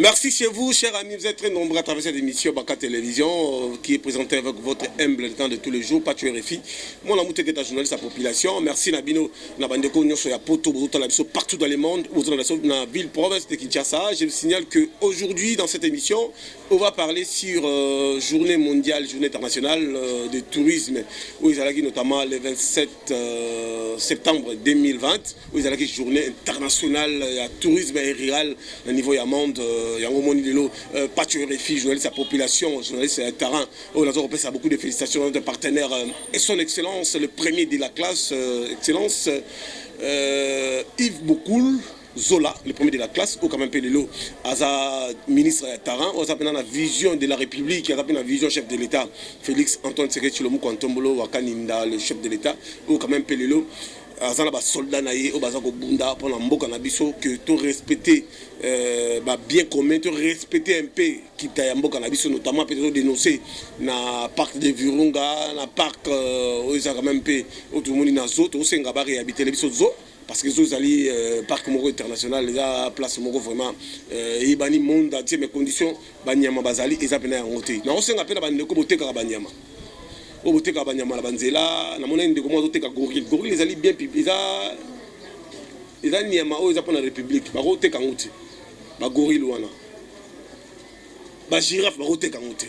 Merci chez vous, chers amis. Vous êtes très nombreux à travers cette émission Baka Télévision qui est présentée avec votre humble temps de tous les jours. Pas RFI. Moi, la moutée est un journaliste à la population. Merci Nabino, Nabandeko, Nyoso, Poto, partout dans le monde, dans la ville, province de Kinshasa. Je vous signale qu'aujourd'hui, dans cette émission, on va parler sur journée mondiale, journée internationale de tourisme, où ils allaient notamment le 27 septembre 2020, où ils allaient journée internationale de tourisme et rural au niveau du monde. Il y a un moment de pas RFI, journaliste à la population, journaliste à terrain. On a beaucoup de félicitations à notre partenaire et son excellence, le premier de la classe, excellence Yves Bokoul Zola, le premier de la classe, au quand même Pelelo, Aza ministre à terrain, on s'appelle la vision de la République, on s'appelle la vision chef de l'État, Félix Antoine Tshisekedi Tshilombo Kwantombolo, Wakaninda, le chef de l'État, au quand même Pelelo. Azana ba soldat naïe au bazako bunda pour l'amboka nabiso que tout respecter bien commun, tout respecter un peu qui t'a amboka nabiso notamment peut-être dénoncer na parc de Virunga, na parc où ils ont quand même peu tout le monde na zoto au Singapore réhabiter les biso zo parce que zo zali parc moko international les a place moko vraiment et bani monde entier mes conditions banyama bazali et ça pena en côté na au Singapore bandeko boteka banyama au boteka banyama la banzela na mona ndeko mo teka gorille gorille ezali bien eza niama o eza pour la république ba roteka ngouti ba gorille wana ba girafe ba roteka ngouti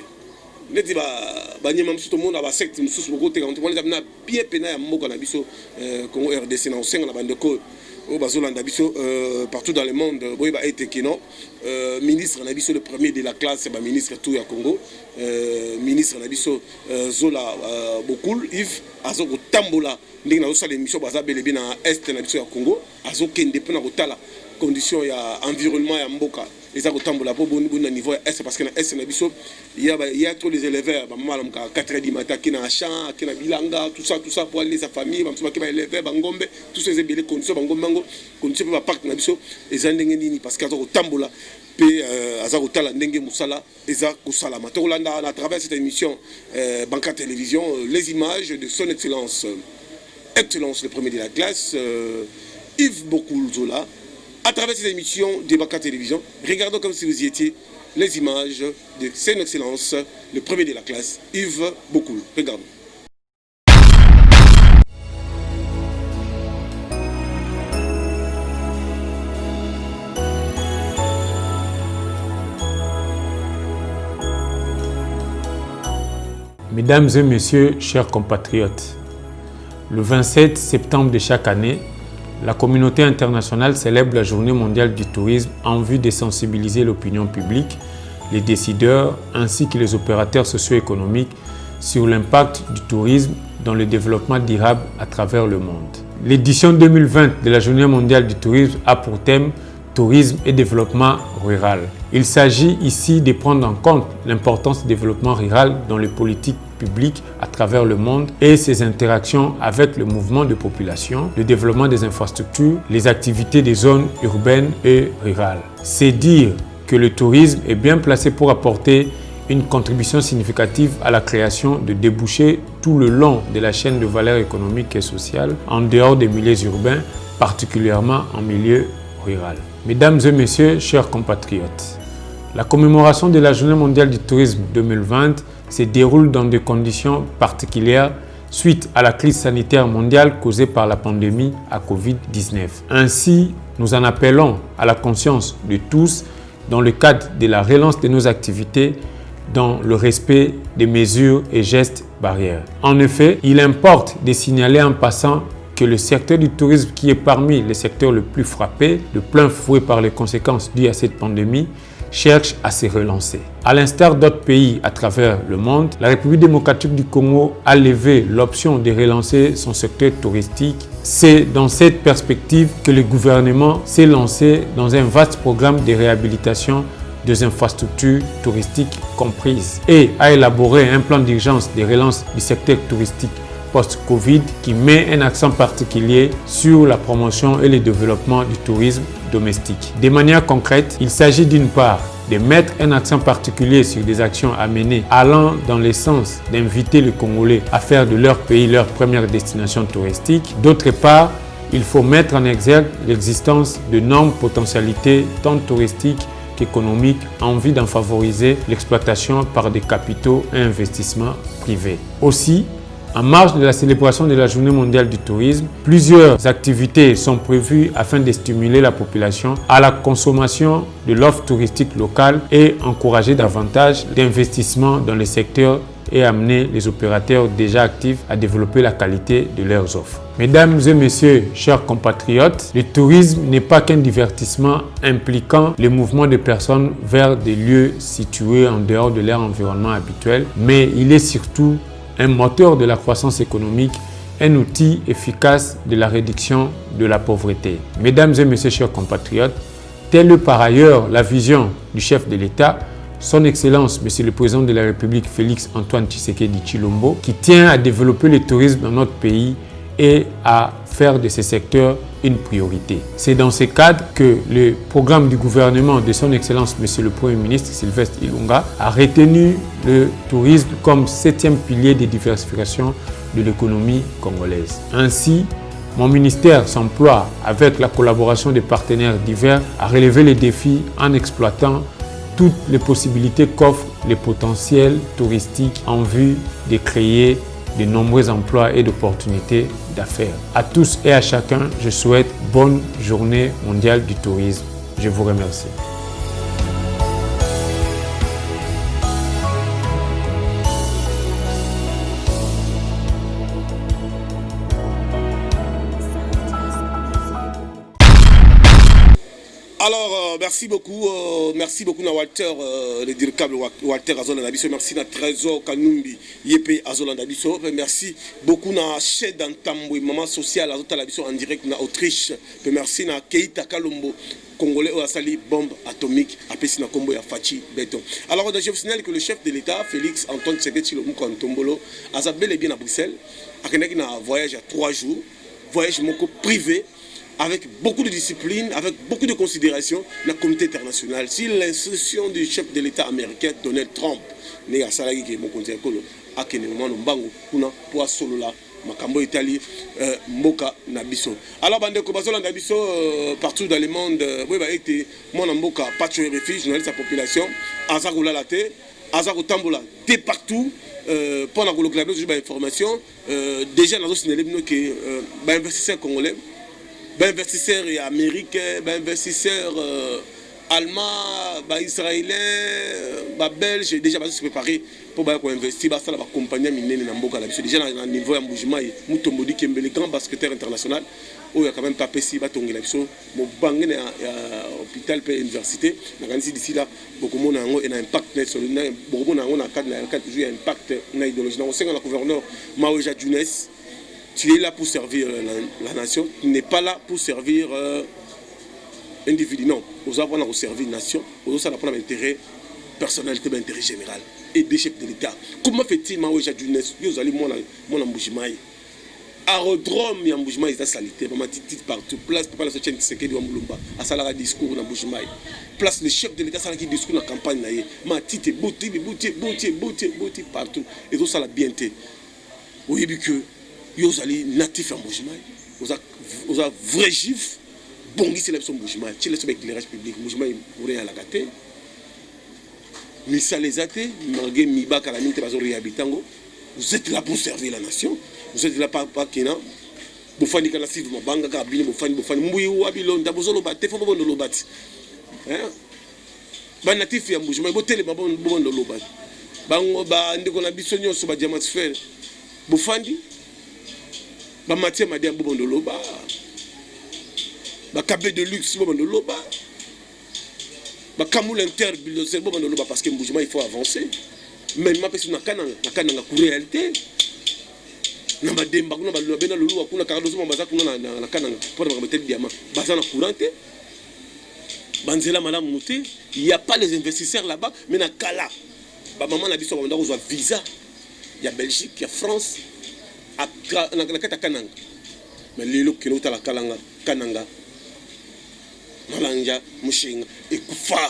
neti ba nyama msuto mona ba secte msusu ba roteka ngouti wala na bien pena ya moko na biso Congo RDC na osenga na bandeko au bazolanda biso partout dans le monde boy ba été kino ministre na biso le premier de la classe ba ministre tout ya Congo ministre na biso Zola Bokoul Yves azo ko tambola ndenge na osala émission baza belebe na est na biso ya Congo azo kende pena ko tala condition ya environnement ya mboka et ça ko tambola po bon niveau ya est parce que na est na biso il y a trop les éleveurs ba mama ka 4h du matin qui na champ qui na bilanga tout ça pour aller sa famille ba msuma ki ba éleveurs ba ngombe tous ces belles conditions ba ngombe condition ba parc na biso et ça ndenge nini parce que azo ko tambola pe aza ko tala ndenge musala eza ko sala matolanda à travers cette émission Banka Télévision les images de son excellence le premier de la classe Yves Bokoul Zola à travers cette émission de Banka Télévision. Regardons comme si vous y étiez les images de son excellence le premier de la classe Yves Bokoul. Regardons. Mesdames et messieurs, chers compatriotes, le 27 septembre de chaque année, la communauté internationale célèbre la Journée mondiale du tourisme en vue de sensibiliser l'opinion publique, les décideurs ainsi que les opérateurs socio-économiques sur l'impact du tourisme dans le développement durable à travers le monde. L'édition 2020 de la Journée mondiale du tourisme a pour thème Tourisme et développement rural. Il s'agit ici de prendre en compte l'importance du développement rural dans les politiques publiques à travers le monde et ses interactions avec le mouvement de population, le développement des infrastructures, les activités des zones urbaines et rurales. C'est dire que le tourisme est bien placé pour apporter une contribution significative à la création de débouchés tout le long de la chaîne de valeur économique et sociale en dehors des milieux urbains, particulièrement en milieu rural. Mesdames et messieurs, chers compatriotes, la commémoration de la Journée mondiale du tourisme 2020 se déroule dans des conditions particulières suite à la crise sanitaire mondiale causée par la pandémie à Covid-19. Ainsi, nous en appelons à la conscience de tous dans le cadre de la relance de nos activités dans le respect des mesures et gestes barrières. En effet, il importe de signaler en passant que le secteur du tourisme, qui est parmi les secteurs les plus frappés, de plein fouet par les conséquences dues à cette pandémie, cherche à se relancer. À l'instar d'autres pays à travers le monde, la République démocratique du Congo a levé l'option de relancer son secteur touristique. C'est dans cette perspective que le gouvernement s'est lancé dans un vaste programme de réhabilitation des infrastructures touristiques comprises et a élaboré un plan d'urgence de relance du secteur touristique post-Covid qui met un accent particulier sur la promotion et le développement du tourisme domestique. De manière concrète, il s'agit d'une part de mettre un accent particulier sur des actions à mener allant dans le sens d'inviter les Congolais à faire de leur pays leur première destination touristique. D'autre part, il faut mettre en exergue l'existence d'énormes potentialités tant touristiques économique en vue d'en favoriser l'exploitation par des capitaux et investissements privés. Aussi, en marge de la célébration de la Journée mondiale du tourisme, plusieurs activités sont prévues afin de stimuler la population à la consommation de l'offre touristique locale et encourager davantage d'investissements dans le secteur et amener les opérateurs déjà actifs à développer la qualité de leurs offres. Mesdames et messieurs, chers compatriotes, le tourisme n'est pas qu'un divertissement impliquant le mouvement de personnes vers des lieux situés en dehors de leur environnement habituel, mais il est surtout un moteur de la croissance économique, un outil efficace de la réduction de la pauvreté. Mesdames et messieurs, chers compatriotes, telle est par ailleurs la vision du chef de l'État, Son Excellence, Monsieur le Président de la République, Félix Antoine Tshisekedi Tshilombo, qui tient à développer le tourisme dans notre pays et à faire de ce secteur une priorité. C'est dans ce cadre que le programme du gouvernement de Son Excellence Monsieur le Premier ministre Sylvestre Ilunga a retenu le tourisme comme 7e pilier de diversification de l'économie congolaise. Ainsi, mon ministère s'emploie, avec la collaboration des partenaires divers, à relever les défis en exploitant toutes les possibilités qu'offrent les potentiels touristiques en vue de créer de nombreux emplois et d'opportunités d'affaires. À tous et à chacun, je souhaite bonne journée mondiale du tourisme. Je vous remercie. Alors, merci beaucoup na Walter, le directeur Walter Azola Nabiso, merci na Trésor Kanumbi, Yepe Azola Nabiso, merci beaucoup na chef d'Antamboui, maman sociale Azota Nabiso en direct na Autriche, merci na Keita Kalombo, Congolais au Sali, bombe atomique, appelé na Combo ya Fachi Béton. Alors, je vous signale que le chef de l'État, Félix Antoine Tshisekedi Tshilombo Ntombolo, a bel et bien à Bruxelles, a un voyage à 3 jours, voyage privé, avec beaucoup de discipline, avec beaucoup de considération, la communauté internationale. Si l'instruction du chef de l'État américain, Donald Trump, n'est à Salagi qui est mon conseiller, à Kenemano Mbango, pour Solola, Makambo Italie, Mboka Nabiso. Alors, Bandeko Bazola Nabiso, partout dans le monde, oui, bah, été mon Mboka, Pacho RFI, journaliste à la population, Azaroula Late, Azaro Tambola, de partout. Pour la globalisation de l'information, déjà, nous avons signalé que investisseurs congolais, investisseurs américains, investisseurs allemands, israéliens, belges, déjà se préparer pour investir dans la compagnie minière Namboka. Déjà, à un niveau d'embouchement, Moutomodi qui est le grand basketteur international, où il y a quand même pas pessi, Batongi Lapso, mon bangé à l'hôpital et l'université. D'ici là, beaucoup de monde a un impact sur le beaucoup de monde a un impact sur l'idéologie. On sait que le gouverneur Maouja Djounès, tu es là pour servir la nation, tu n'es pas là pour servir individu. Non, nous avons là pour servir la nation, nous avons là intérêt personnalité, intérêt général et des chefs de l'État. Comment fait-il Maouja Djounès? Vous allez mon embouchement. Aérodrome et embouchement, ils ont salité. Maman titre partout. Place pour la société qui se dit Wambulumba. À ça, la discours en embouchement. Place le chef de l'État, ça qui discours dans la campagne. Ma titre, bouti partout. Et tout ça, la bienté. Vous voyez que vous allez natif embouchement. Vous avez vrai gif. Bon, c'est l'embouchement. Tu laisses l'éclairage public. Embouchement, vous avez la gâté. Mais ça les a été. Malgré Mibak à la minute, vous êtes là pour servir la nation. Vous êtes là pas Kena. Vous faites des choses, vous faites des choses, vous faites des choses, vous faites des choses, vous faites des choses, vous faites des choses. Les natifs, ils font des choses, vous faites des choses, vous faites des choses, vous faites des choses, vous faites des câbles de luxe, vous faites des choses, les camoule interbullosés, vous faites des choses, parce que il faut avancer. Mais ma personne n'a qu'à réalité. Il n'y a pas les investisseurs là-bas, mais il y a Kala. Maman a dit qu'il y a visa. Il y a Belgique, il y a France. Mais les gens qui ont la Kananga, Malanga, Mouchinga, et Koufa.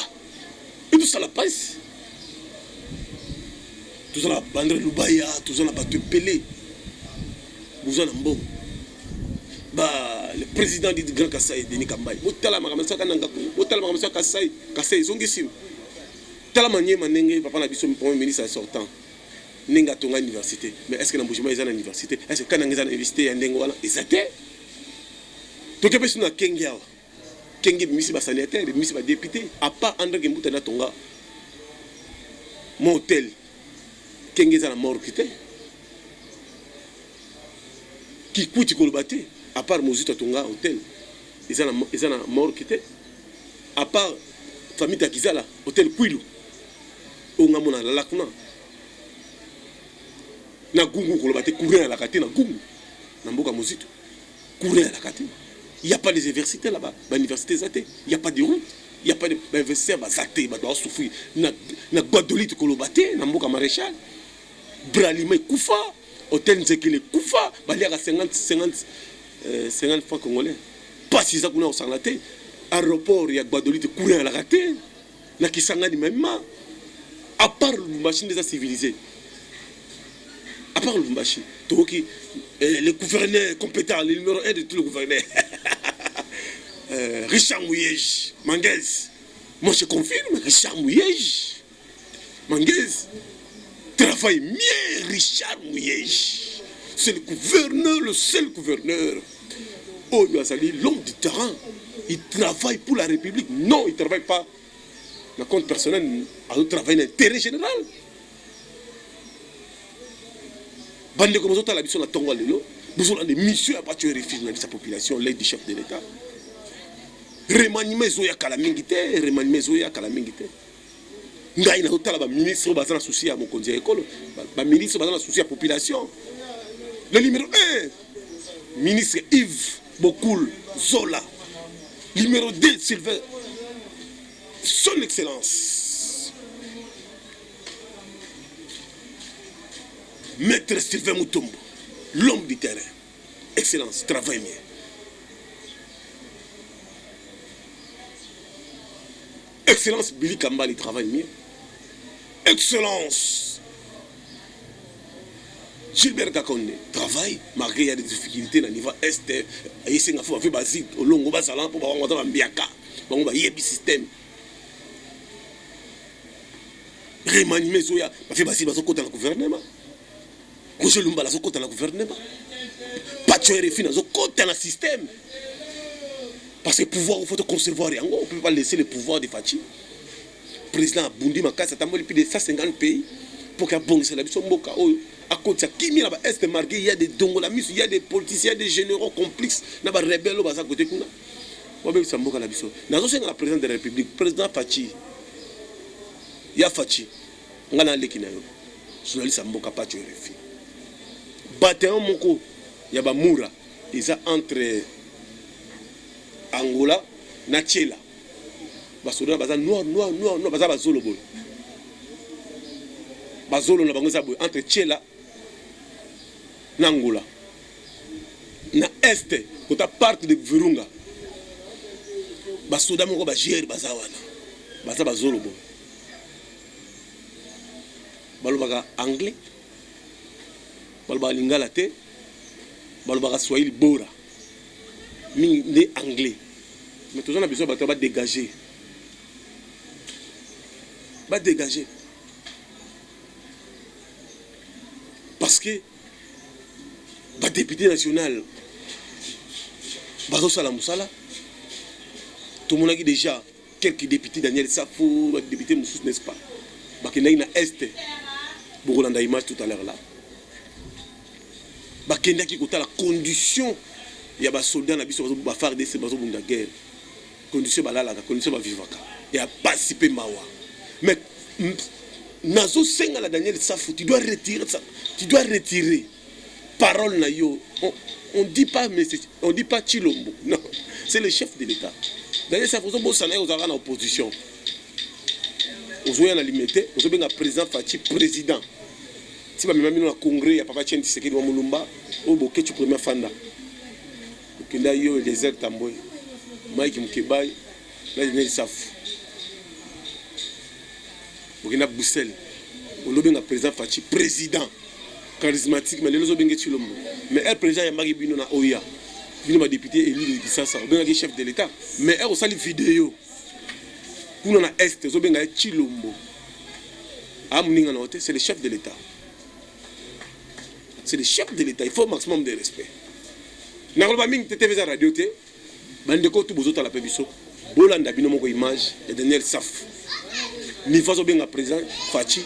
Et tout ça la passe. Tout ça la Bandre Lubaya, tout ça la Batte Pelé. Vous en avez bon. le président du Grand Kassai, Denis Kambaye. Motala Makamasa Kananga, Motala Makamasa Kassai, Kassai, Zongisim. Tala Manier Manenge, papa n'a le premier ministre sortant. Nenga Tonga Université. Mais est-ce que dans Boujima, ils ont une université? Est-ce que Kananga a investi en Dengoala? Ils étaient. Donc, il y a personne qui Kengia. Kengia, ministre sanitaire, ministre député. À part André Gembouta Tonga, mon hôtel, Kengia a la mort qui qui coûte Kolobate, à part Mozita Tonga hôtel, ils ont la mort qui à part famille Takizala, hôtel Kwilu, au Namona, la Lakuna. Na Gungu Kolobate, courir à la Kate, na Gungu, Namboka Mozito, courir à la Kate. Il n'y a pas des universités là-bas, l'université Zate, il n'y a pas de route, il n'y a pas d'investisseurs Zate, il doit souffrir. Na Guadolite Kolobate, Namboka Maréchal, Bralime Koufa. Hôtel Nzekele Koufa, il y a 50 francs congolais. Pas si ça qu'on a au Sangaté. Aéroport, il y a Guadolite courir à la raté. La Kisangani même. À part le machine déjà civilisé. À part le machine. Le gouverneur compétent, le numéro 1 de tous les gouverneurs. Richard Mouyej, Manguez. Moi je confirme, Richard Mouyej. Manguez. Travaille mieux Richard Mouyej. C'est le gouverneur, le seul gouverneur. Oh, il a sali l'homme du terrain. Il travaille pour la République. Non, il ne travaille pas. Le compte personnel, il travaille dans l'intérêt général. Bande comme ça, la mission de Tonga Lelo, nous avons des missions à partir de sa population, l'aide du chef de l'État. Remaniement Zoya Kalamingite, remaniement Zoya Kalamingite. Ngai na hotala ba ministre bazana souci à mon conseil école ba ministre bazana souci à population. Le numéro 1 ministre Yves Bokoul Zola. Numéro 2 Sylvain son excellence Maître Sylvain Mutombo, l'homme du terrain. Excellence, travaille bien. Excellence Billy Kamba, il travaille mieux. Excellence Gilbert Kakonde travaille malgré il y a des difficultés dans le niveau est et c'est un peu basique au long bas salon pour avoir un biaka bon bah yebi système remanier zoya ba fait basique bazo côté le gouvernement ko je lumba la zo côté le gouvernement pas tu RFI dans zo côté le système parce que pouvoir il faut te conserver on ne peut pas laisser le pouvoir de Fachi. Président Bundi Makasa tamboli plus de 150 pays pour qu'il y ait bon c'est la mission Mboka à côté qui mi là-bas est marqué il y a des dongolamis il y a des politiciens des généraux complices là-bas rebelles là-bas à côté kuna moi même ça Mboka la mission nazo c'est la présidente de la République président Fachi ya Fachi ngana lekina yo journaliste Mboka pas tu RFI bataillon moko ya ba Moura ils a entre Angola na Tchela basoda baza noir baza bazolo boy bazolo na bango za boy entre Tchela na Angola na este kota part de Virunga basoda moko ba gérer baza wana baza bazolo boy balobaka anglais balobaka lingala te balobaka swahili bora mingi ne anglais mais toujours on a besoin de dégager. Va dégager. Parce que le député national, Bazo Salamoussala, tout le monde a dit déjà quelques députés, Daniel Safou, député Moussous, n'est-ce pas? Il y a Est, Bourolanda image tout à l'heure là. Il y a la condition, il y a des soldats qui sont faire des guerre. Condition balala, condition vivaka. Et à participer mawa. Mais nazo senga la Daniel Safou, tu dois retirer ça. Tu dois retirer. Parole na yo. On dit pas mais on dit pas Chilombo. Non, c'est le chef de l'État. Daniel Safou so bo sana yo zara na opposition. Ozoya na limité, ozo benga président Fachi président. Si ba même na congrès ya papa Tchendi Sekedi wa Mulumba, o bo ketu premier fanda. Kenda yo les airs tamboy. Mike Mkebai, là il Safou. Burkina Bruxelles, on a président Fachi, président charismatique, mais les autres Chilombo. Mais elle président Yamari Bino na Oya. vini ma député élu de Kisasa obenga chef de l'état mais er osali vidéo kuna na est obenga Chilombo amuninga na hote c'est le chef de l'état, c'est le chef de l'état, il faut maximum de respect na kolba mingi tete za radio te bande ko tu bozota la pebiso bolanda bino moko image et Daniel Saf ni faso benga président Fachi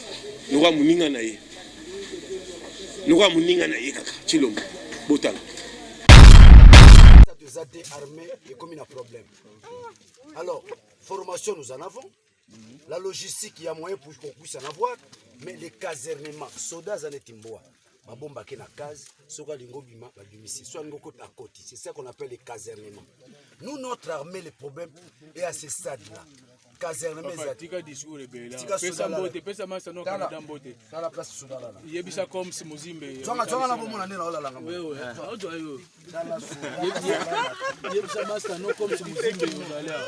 no wa muninga na ye kaka Chilombo botala des armées et comme il y a un problème. Alors, formation nous en avons, la logistique il y a moyen pour qu'on puisse en avoir, mais les casernements, soldats en etimboa, babomba ke na case, soka lingo bima babimisi, soit lingo côte à côté, c'est ça qu'on appelle les casernements. Nous notre armée le problème est à ce stade là. Casernement tika discours rebela pesa mbote pesa masa no Canada mbote dans la place sous là yebisa comme si muzimbe twanga na bomo na nena ola langa wewe auto ayo yebisa masa no comme si muzimbe uzalia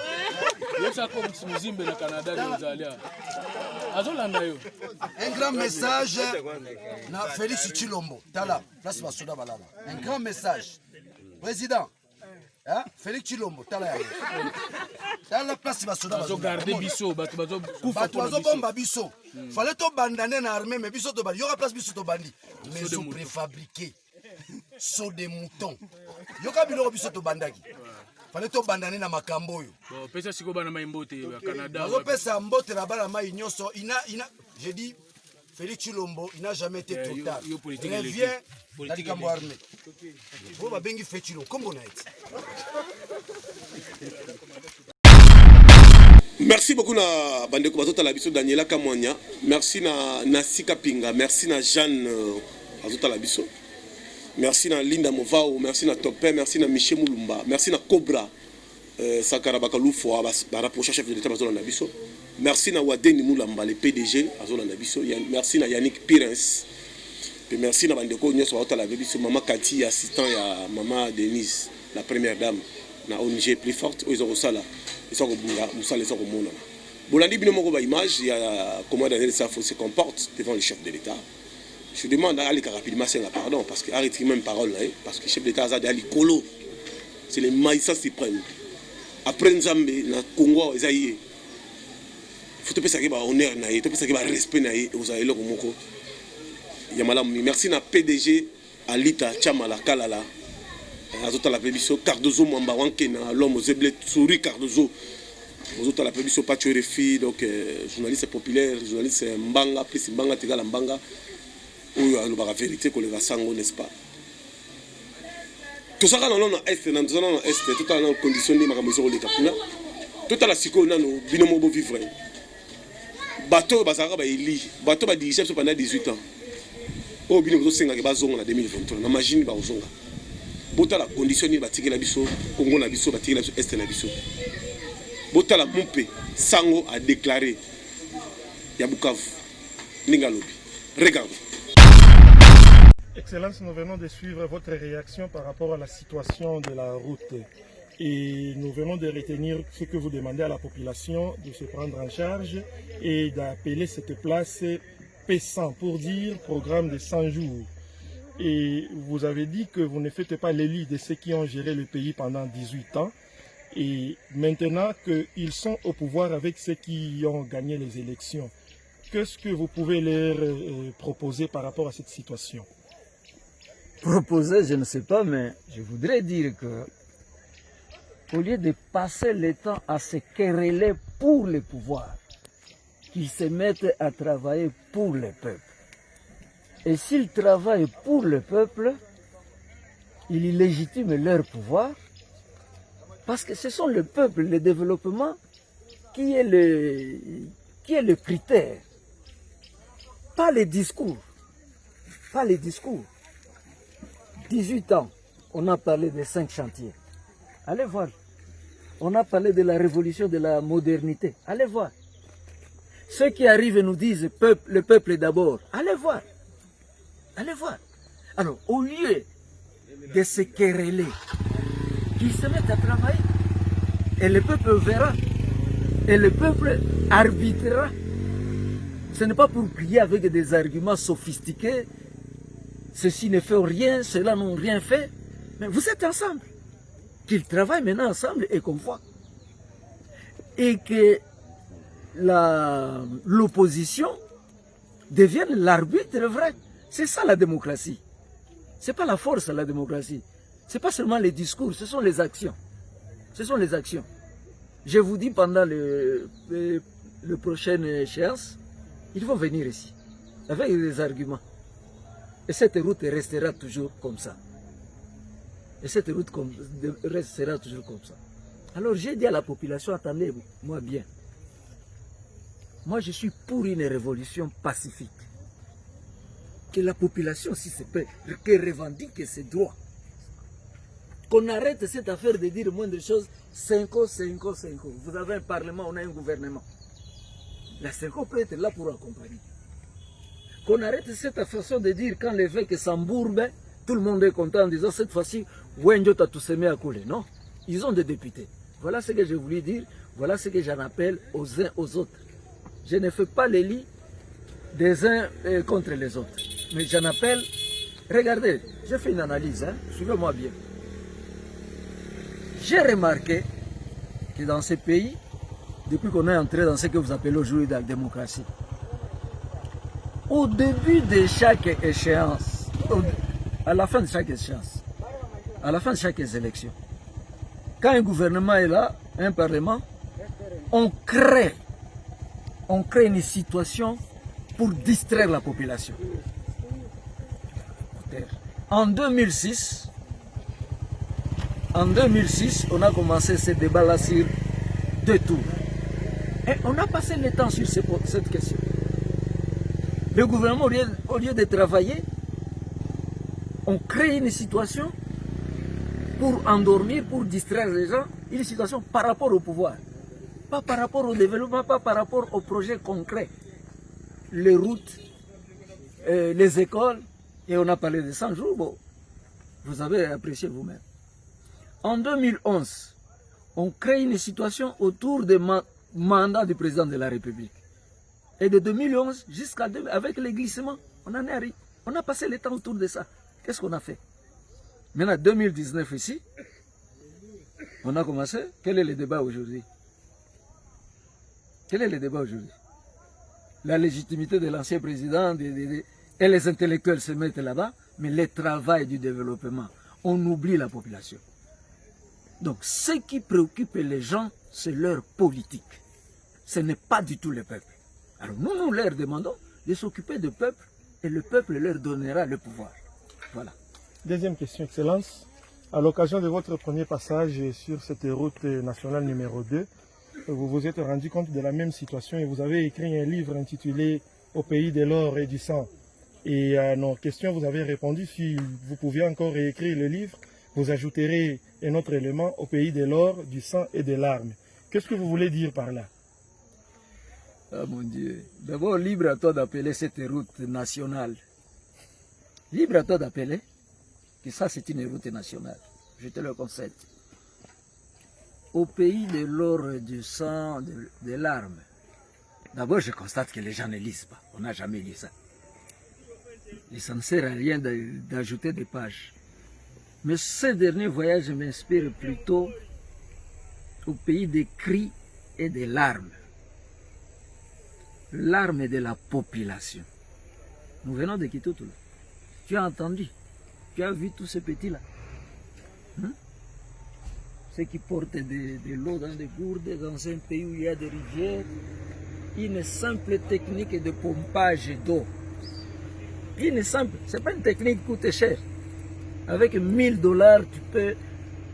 yebisa comme si muzimbe na Canada uzalia azolanda yo un grand message na Félix Chilombo tala place basoda balala un grand message président hein Félix Chilombo tala ya dans la place basoda bazo garder biso bato bazo kufa to bazo bomba biso fallait to bandane na armée mais biso to bandi yoka place biso to bandi maison préfabriquée saut de mouton yoka biloko biso to bandaki fallait to bandane na makambo yo bon pesa siko bana mai mbote ya Canada bazo pesa mbote na bala mai nyoso ina je dis Félix Chilombo il n'a jamais été total revient dans le camp armé vous va bengi fait Chilombo comme on a été. Merci beaucoup na bandeko bazota la biso Daniela Kamwanya, merci na Nasika Pinga, merci na Jeanne bazota la biso. Merci na Linda Movao, merci na Topé, merci na Michel Moulumba, merci na Cobra Sakara Bakalufo ba rapprocher chef de l'état bazota na biso. Merci na Wadeni Moulamba le PDG bazota na biso. Merci na Yannick Pirens. Et merci na bandeko nyoso bazota la biso maman Cathy assistant ya maman Denise, la première dame na ONG plus forte ils ont ça là. Ils sont au monde. Bolandi bino moko ba image, il y a comment Daniel Safo se comporte devant le chef de l'État. Je demande à Ali rapidement c'est la pardon parce que arrêtez même parole là parce que le chef de l'État a Ali Kolo. C'est le maïssa suprême. Après Nzambe na Congo ezaïe. Faut te penser que ba honneur na ye, te penser que ba respect na ye, vous avez le moko. Ya malam merci na PDG Alita Chamala Kalala. Azota la pébiso Cardozo Mwamba Wankena l'homme aux éblés Souri Cardozo Azota la pébiso Pacho Refi donc journaliste populaire journaliste Mbanga plus Mbanga Tegala Mbanga où la vérité que les sango n'est-ce pas tout ça dans est dans est tout à l'heure conditionné ma maison les capuna tout à la psycho nano binomo bo vivre bateau bazara ba eli bateau ba dirigé pendant 18 ans au binomo senga ke bazonga en 2023 na machine ba ozonga bota la condition ni batiki la biso Congo na biso batiki la biso est na biso bota la Mumpe Sango a déclaré ya Bukavu Ningalobi regarde. Excellence, nous venons de suivre votre réaction par rapport à la situation de la route et nous venons de retenir ce que vous demandez à la population de se prendre en charge et d'appeler cette place P100 pour dire programme de 100 jours. Et vous avez dit que vous ne faites pas l'élu de ceux qui ont géré le pays pendant 18 ans. Et maintenant qu'ils sont au pouvoir avec ceux qui ont gagné les élections, qu'est-ce que vous pouvez leur proposer par rapport à cette situation? Proposer, je ne sais pas, mais je voudrais dire que au lieu de passer le temps à se quereller pour le pouvoir, qu'ils se mettent à travailler pour le peuple. Et s'ils travaillent pour le peuple, ils légitiment leur pouvoir, parce que ce sont le peuple, le développement, qui est le critère. Pas les discours. Pas les discours. 18 ans, on a parlé des 5 chantiers. Allez voir. On a parlé de la révolution de la modernité. Allez voir. Ceux qui arrivent et nous disent le peuple d'abord. Allez voir. Allez voir. Alors, au lieu de se quereller, qu'ils se mettent à travailler. Et le peuple verra. Et le peuple arbitrera. Ce n'est pas pour crier avec des arguments sophistiqués. Ceci ne fait rien, cela n'ont rien fait. Mais vous êtes ensemble. qu'ils travaillent maintenant ensemble et qu'on voit. Et que l'opposition devienne l'arbitre vrai. C'est ça la démocratie. Ce n'est pas la force la démocratie. Ce n'est pas seulement les discours, ce sont les actions. Ce sont les actions. Je vous dis pendant le prochaine échéance, ils vont venir ici avec des arguments. Et cette route restera toujours comme ça. Et cette route restera toujours comme ça. Alors j'ai dit à la population, attendez-moi bien. Moi je suis pour une révolution pacifique. Que la population, si c'est peut, que revendique ses droits. Qu'on arrête cette affaire de dire moindre chose, 5 ans, 5 ans, 5 ans. Vous avez un parlement, on a un gouvernement. La 5 ans peut être là pour accompagner. Qu'on arrête cette façon de dire quand l'évêque s'embourbe, tout le monde est content en disant cette fois-ci, Wenjo t'a tout semé à couler. Non, ils ont des députés. Voilà ce que je voulais dire, voilà ce que j'en appelle aux uns aux autres. Je ne fais pas les lits des uns contre les autres. Mais j'en appelle, regardez, j'ai fait une analyse, hein, suivez-moi bien. J'ai remarqué que dans ces pays, depuis qu'on est entré dans ce que vous appelez aujourd'hui la démocratie, au début de chaque échéance, à la fin de chaque échéance, à la fin de chaque élection, quand un gouvernement est là, un parlement, on crée une situation pour distraire la population. En 2006, on a commencé ce débat-là sur 2 tours. Et on a passé le temps sur cette question. Le gouvernement, au lieu de travailler, on crée une situation pour endormir, pour distraire les gens, une situation par rapport au pouvoir. Pas par rapport au développement, pas par rapport aux projets concrets. Les routes, les écoles, et on a parlé de 100 jours, bon, vous avez apprécié vous-même. En 2011, on crée une situation autour du mandat du président de la République. Et de 2011 jusqu'à avec les glissements, on en est arrivé. On a passé le temps autour de ça. Qu'est-ce qu'on a fait? Maintenant, 2019 ici, on a commencé. Quel est le débat aujourd'hui? Quel est le débat aujourd'hui? La légitimité de l'ancien président et les intellectuels se mettent là-bas, mais le travail du développement, on oublie la population. Donc, ce qui préoccupe les gens, c'est leur politique. Ce n'est pas du tout le peuple. Alors, nous leur demandons de s'occuper du peuple et le peuple leur donnera le pouvoir. Voilà. Deuxième question, Excellence. À l'occasion de votre premier passage sur cette route nationale numéro 2, vous vous êtes rendu compte de la même situation et vous avez écrit un livre intitulé « Au pays de l'or et du sang ». Et à nos questions, vous avez répondu, si vous pouviez encore réécrire le livre, vous ajouterez un autre élément, au pays de l'or, du sang et des larmes. Qu'est-ce que vous voulez dire par là? Ah mon Dieu, d'abord libre à toi d'appeler cette route nationale. Libre à toi d'appeler que ça c'est une route nationale. Je te le concède. Au pays de l'or, du sang, des larmes. D'abord je constate que les gens ne lisent pas. On n'a jamais lu ça. Et ça ne sert à rien d'ajouter des pages. Mais ce dernier voyage m'inspire plutôt au pays des cris et des larmes. Larmes de la population. Nous venons de Kitoto. Tu as entendu, tu as vu tous ces petits-là. Ceux qui portent de l'eau dans des gourdes, dans un pays où il y a des rivières. Une simple technique de pompage d'eau. Une simple, c'est pas une technique qui coûte cher. Avec $1000,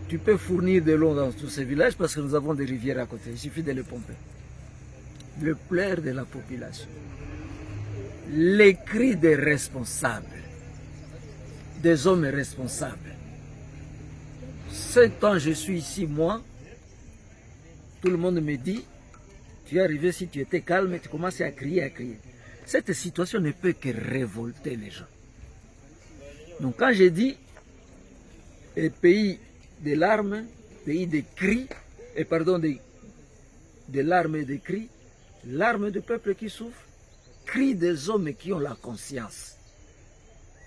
tu peux fournir de l'eau dans tous ces villages parce que nous avons des rivières à côté. Il suffit de les pomper. Le pleur de la population. Les cris des responsables. Des hommes responsables. 7 ans je suis ici, moi. Tout le monde me dit, tu es arrivé si tu étais calme, tu commences à crier, à crier. Cette situation ne peut que révolter les gens. Donc quand je dis pays de larmes, pays de cris, et pardon, de larmes et de cris, larmes du peuple qui souffre, cris des hommes qui ont la conscience.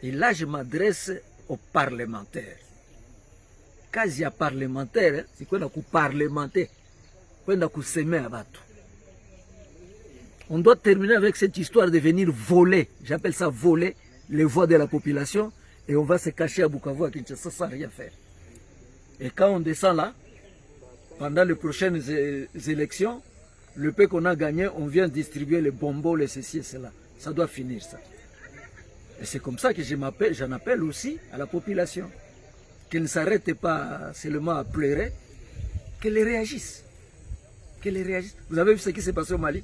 Et là je m'adresse aux parlementaires. kazi ya parlementaire c'est kwenda kuparlementer, kwenda kusemer à batu. On doit terminer avec cette histoire de venir voler, j'appelle ça voler les voix de la population, et on va se cacher à Bukavu à Kinshasa sans rien faire. Et quand on descend là, pendant les prochaines élections, le peu qu'on a gagné, on vient distribuer les bonbons, les ceci et cela. Ça doit finir ça. Et c'est comme ça que j'en appelle aussi à la population. Qu'elle ne s'arrête pas seulement à pleurer, qu'elle réagisse. Qu'elle réagisse. Vous avez vu ce qui s'est passé au Mali?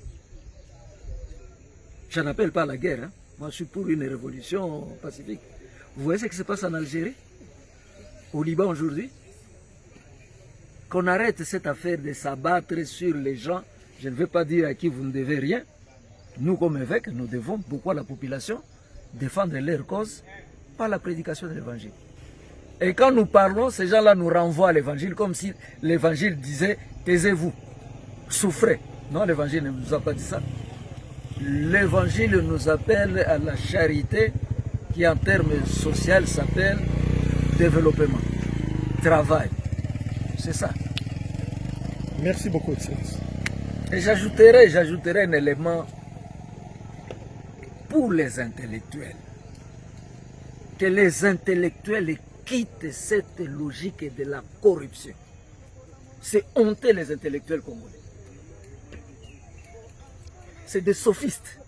Je n'appelle pas à la guerre. Hein. Moi, je suis pour une révolution pacifique. Vous voyez ce qui se passe en Algérie? Au Liban aujourd'hui? Qu'on arrête cette affaire de s'abattre sur les gens. Je ne veux pas dire à qui vous ne devez rien. Nous, comme évêques, nous devons beaucoup à la population défendre leur cause par la prédication de l'évangile. Et quand nous parlons, ces gens-là nous renvoient à l'évangile comme si l'évangile disait « taisez-vous, souffrez ». Non, l'évangile ne nous a pas dit ça. L'évangile nous appelle à la charité qui en termes sociaux s'appelle développement, travail. C'est ça. Merci beaucoup, Excellence. Et j'ajouterai un élément pour les intellectuels. Que les intellectuels quittent cette logique de la corruption. C'est honteux les intellectuels congolais. C'est des sophistes.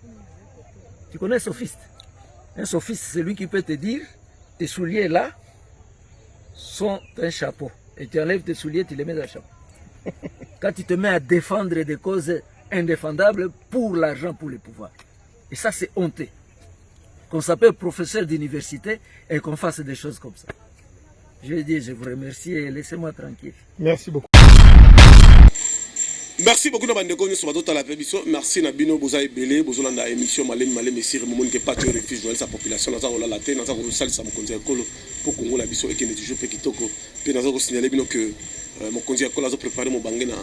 Tu connais un sophiste? Un sophiste, c'est lui qui peut te dire, tes souliers là sont un chapeau. Et tu enlèves tes souliers, tu les mets dans le chapeau. Quand tu te mets à défendre des causes indéfendables pour l'argent, pour le pouvoir. Et ça, c'est honteux. Qu'on s'appelle professeur d'université et qu'on fasse des choses comme ça. Je vais dire, je vous remercie et laissez-moi tranquille. Merci beaucoup. Merci beaucoup Nabandeko sur votre la émission. Merci Nabino Bozaï Belé, Bozolanda émission Malem Malem et Sir Momon qui pas de refuge dans sa population dans sa la terre dans sa salle ça me conduit Kolo pour Congo la biso et qui est toujours petit toko. Puis nous avons signalé bino que mon conduit Kolo a préparé mon bangé na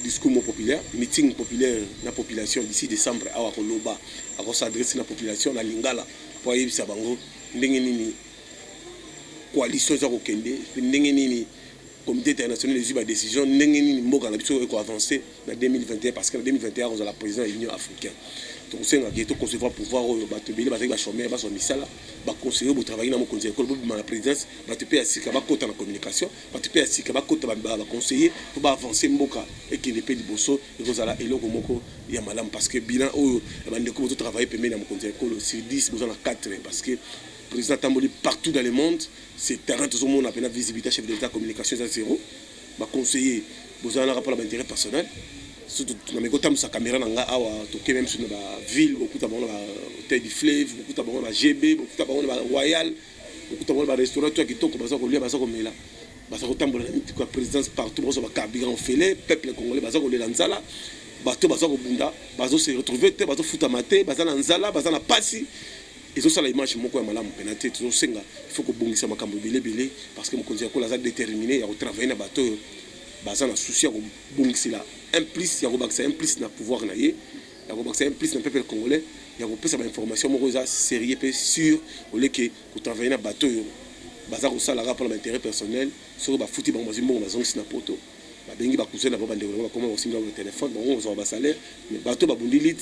discours populaire, meeting populaire na population d'ici décembre à Koloba à s'adresser na population na Lingala pour y bisa bango ndenge nini coalition za ko kende ndenge nini comité international des UBA décision n'engeni mboka na biso ko avancer na 2021 parce que en 2021 on a la présidence de l'Union africaine. Donc c'est un qui concevoir pouvoir battre beli battre ba chômeur ba so misala ba conseiller pour travailler na mon conseil école pour la présidence battre pe asika ba kota na communication battre pe asika ba kota ba conseiller pour ba avancer mboka et qui ne peut liboso et kozala eloko moko ya malamu parce que bilan o bande ko travailler pe na mon conseil école sur 10 besoin na 4 parce que président Tamboli partout dans le monde, c'est terrain tout le monde a la visibilité chef de l'État communication à zéro. Ma conseiller, vous avez un rapport à l'intérêt personnel. Surtout dans mes côtés, sa caméra nanga awa toqué même sur la ville, beaucoup d'abord la hôtel du fleuve, beaucoup d'abord la GB, beaucoup d'abord la Royal, beaucoup d'abord la restaurant toi qui toque comme ça qu'on lui basa comme là. Basa ko tambola la présidence partout basa ba carburant fêlé, peuple congolais basa ko le lanzala, bato basa ko bunda, basa se retrouver te basa futa maté, basa na nzala, basa na pasi. Et ça, la image, il faut que bon ça parce que mon conseiller est déterminé à travailler dans le bateau. Basé sur souci à bon là. Implice, il y a implice na pouvoir na yé. Il y a implice na peuple congolais. Il y a plus d'informations sérieux et sûr au lieu que travailler dans le bateau. Basé sur ça, le rapport à l'intérêt personnel. Sur le foutu dans la zone na poto. Bengi ba cousin na ba bande comment aussi dans le téléphone bon on va salaire mais bateau ba bundilit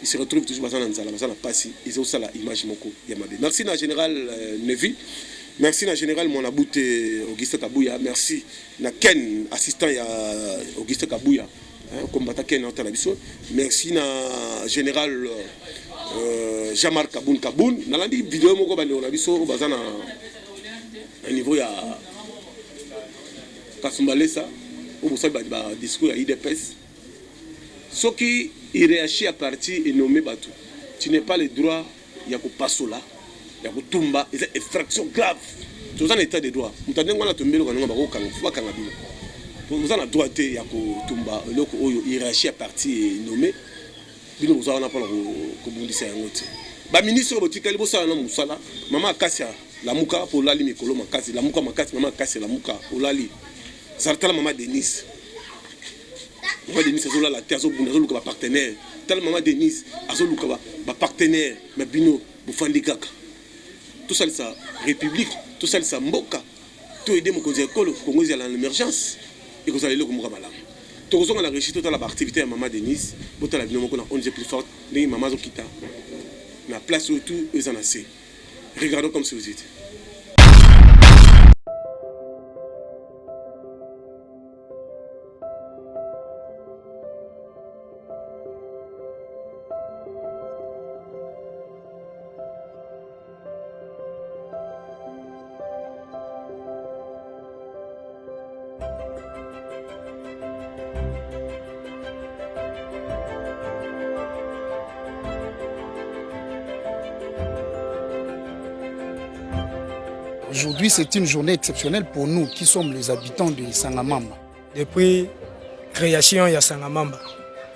il se retrouve toujours dans nzala na pasi ils ont ça la image moko ya mabe. Merci na général Nevi, merci na général mon abouté Auguste Kabouya, merci na Ken assistant ya Auguste Kabouya combattant Ken en biso, merci na général Jamar Kaboun na landi vidéo moko bande na biso bazana à niveau ya Kasumbalé ça au sein de discours à IDPS. Ce qui réagit à partir et nommé Batou. Tu n'as pas le droit, il y a que passo là, il y a que Tumba, c'est une infraction grave. Tu as un état de droit. Vous avez un tombé le canard, vous avez un droit, il y a que Tumba, il réagit à partir et nommé. Vous avez un appel au Bundisa. Le ministre de l'État, il a un Moussala, maman Kassia, la Mouka pour l'ali Mikolo, la Mouka Makassi, maman Kassia, la Mouka pour l'ali. Sartala maman Denise. Maman Denise azola la terre azobunda azoluka ba partenaire. Tala maman Denise azoluka ba partenaire mais bino bufandi kaka. Tout ça ça république, tout ça ça mboka. to aider mon conseil Congo est à l'émergence et que vous allez le comme malam to ko la réussite toute la activité à maman Denise bota la binoma ko on est plus forte les maman zo kita na place autour eux en assez regardons comme si vous êtes. Aujourd'hui, c'est une journée exceptionnelle pour nous qui sommes les habitants de Sangamamba. Depuis la création de Sangamamba,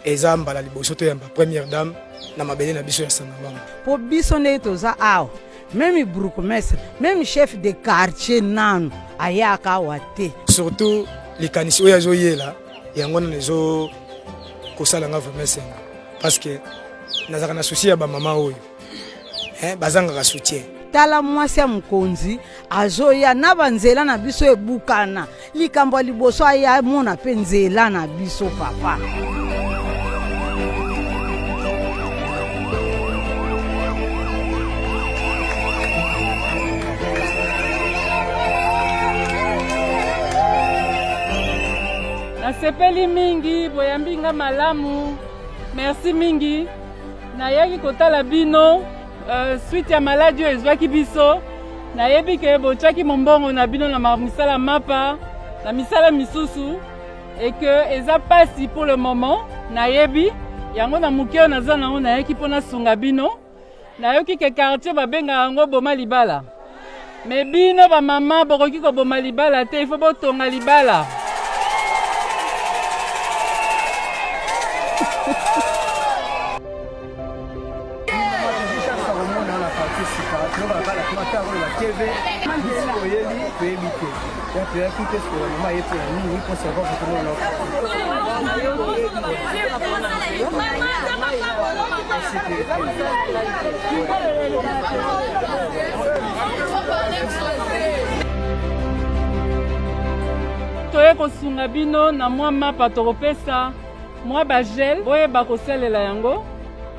Ezamba la libosoto ya première dame na mabele na biso ya Sangamamba. Pour biso ne toza awa, même bourgmestre, même chef de quartier nanu ayaka wate. Surtout les kanisi oyo azoyela yango na ezo kosala nga vraiment senga parce que nazaka na souci ya ba mama oyo. Bazanga soutien. Tala mwasi ya mkonzi azoya na banzela na biso ebukana likambo liboso aya mona pe nzela na biso papa. Nasepeli mingi boyambinga malamu. Merci mingi. Nayaki kotala bino suite ya maladie ezwaki biso nayebi ke bochaki mombongo na bino na misala mapa na misala misusu et que eza pasi pour le moment nayebi yango na mukeo naza nango nayeki mpona sunga bino nayoki ke quartier babenga yango boma libala me bino bamama bokoki koboma libala te il faut botonga libala. Toye kosunga bino na mwa mapa tokopesa mwa bagel boyeba kosalela yango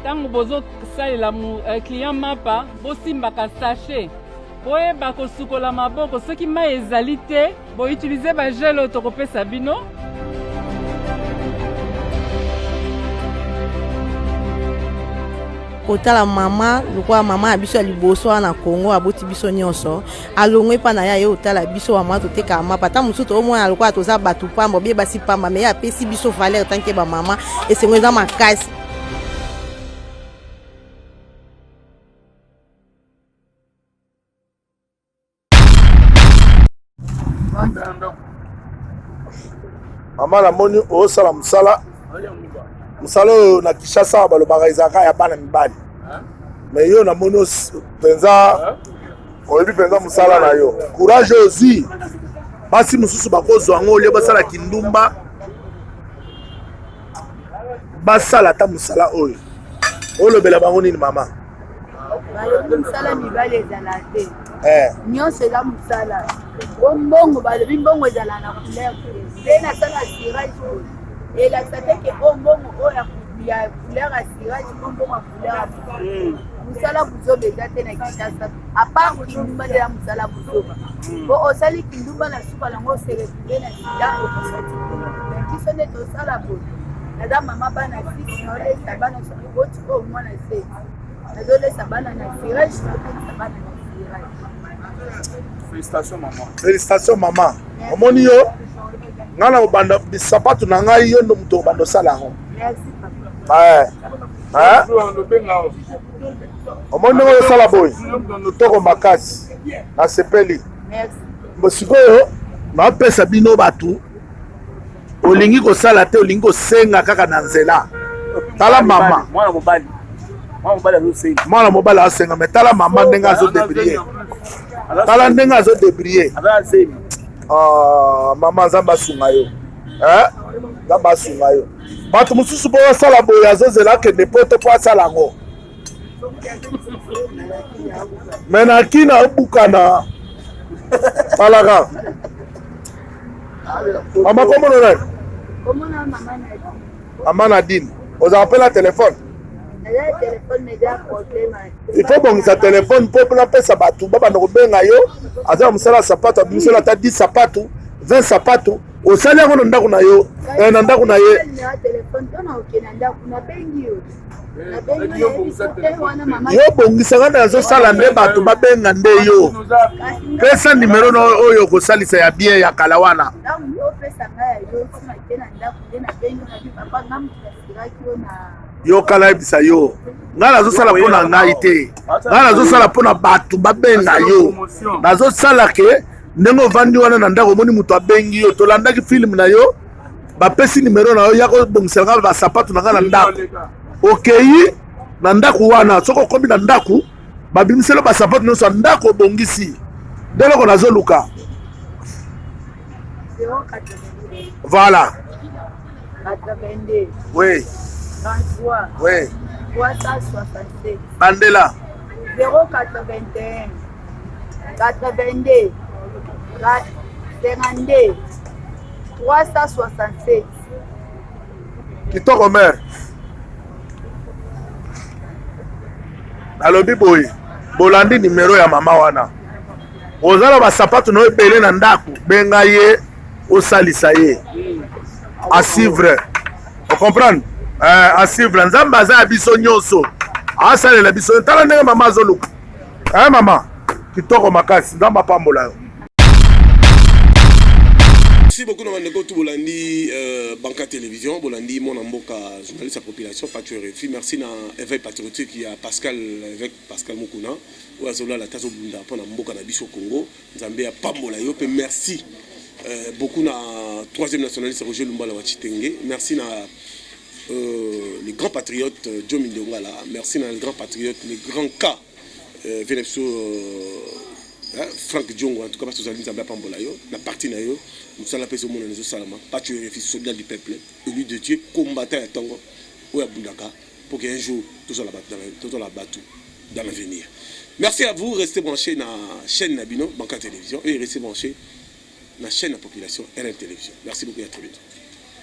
ntango bozosalela client mapa bosimbaka sachet boyeba kosukola maboko soki mai ezali te boutilize bagel oyo tokopesa bino. Kotala mama lokwa mama abiso liboso na Congo aboti biso nyonso alongwe pa na ya ye otala biso wa mwa toteka mapa ta musuto o mwana lokwa toza batu pamba bie basi pamba me ya pesi biso valeur tanke ba mama esengo eza makasi. Mama la moni o sala musala musala na Kishasa balobaka ezaka ya bana mibali mais yo na moni penza oyebi penza musala na yo courage aussi basi mususu bakozwa ngo le basala kindumba basala ta musala oyo olobela bango nini mama balobi musala mibali ezala te nyonso eza musala ombongo balobi mbongo ezala na couleur nde nasala tirage elakisa te ke ombongo oyo ya couleur ya tirage ombongo ya couleur ya musala buzoba eza te na Kinshasa apart kindumba nde ya musala buzoba po osali kindumba na suka nango oseretule na sida okosati te biso nde tosala boye naza mama bana 6 naolesa bana boti oyo mwana 7 nazolesa bana na tirage naolesa bana na tirage. Félicitations maman. Félicitations maman. Omoni yo ngana obanda bisapatu na ngai yo ndo muto obanda sala ngo. Merci papa. Omoni ngo sala boy. Toko makasi. Na sepeli. Merci. Mbosikoyo na pesa bino batu. Olingi ko sala te olingi ko senga kaka na nzela. Tala mama. Mwana mobali. Mwana mobali azosenga. Mwana mobali asenga mais tala mama ndenga zo débrier. Tala ndenga zo débrier. Mama zamba sunga yo. Zamba sunga yo. Batu mususu bo sala boya zozela ke nepoto po sala ngo. Menaki na bukana. Talaga. Maman, comment on est? Comment on a maman Nadine? Maman Nadine. Vous appelez la téléphone? Le téléphone me dit problème. Il faut bon sa téléphone pour appeler sa batou. Baba no benga yo. Aza musala sapato, musala ta 10 sapato, 20 sapato. Au salaire on ndako na yo. Ndako na ye. Téléphone on a okena ndako na bengi yo. Na bengi yo. Yo bongisanga na zo sala nde bato babenga nde yo. Pesa numéro no oyo ko salisa ya bien ya kalawana. Yo pesa ngaya yo sima tena ndako na bengi na bi papa ngam kasiraki na yo kala bisa yo nga nazosala mpo na ngai te nga nazosala mpo na bato babenga yo nazosala ke ndenge ovandi wana na ndako omoni moto abengi yo tolandaki filme na yo bapesi nimero na yo ya kobongisela nga basapato na nga na ndako okei na ndako wana soki okomi na ndako babimiselo basapato nyonso ya ndako obongisi nde eloko nazoluka voilà 82 oui 33 oui 367 Mandela 081 82 52 367 kitoko mare nalobi boye bolandi nimero ya mama wana ozala basapato na ebele na ndako benga ye osalisa ye asivre ocomprendre asivre nzambe aza ya biso nyonso asalela biso tala ndenge mama azoluka mama kitoko makasi nzambe apambola yo. Merci beaucoup Namandeko tout Bolandi Banca Télévision, Bolandi mon amboka journaliste à population Patriot RFI. Merci na éveil patriotique qui a Pascal avec Pascal Mukuna ou azola la tazo bunda pour amboka na biso Congo. Nzambe ya pambola yo pe merci beaucoup na troisième nationaliste Roger Lumbala Wachitenge. Merci na les grands patriotes Joe Mindongala. Merci na les grands patriotes, les grands cas Venepso Franck Diongo, en tout cas, parce que vous allez nous appeler la partie nayo, nous sommes là pour nous salama, Patriot RFI, soldat du peuple, élu de Dieu, combattant à Tango, ou à Bundaka, pour qu'un jour, tout ça la battu dans l'avenir. Merci à vous, restez branchés dans la chaîne Nabino, Banca Télévision, et restez branchés dans la chaîne de la population, RL Télévision. Merci beaucoup et à très bientôt.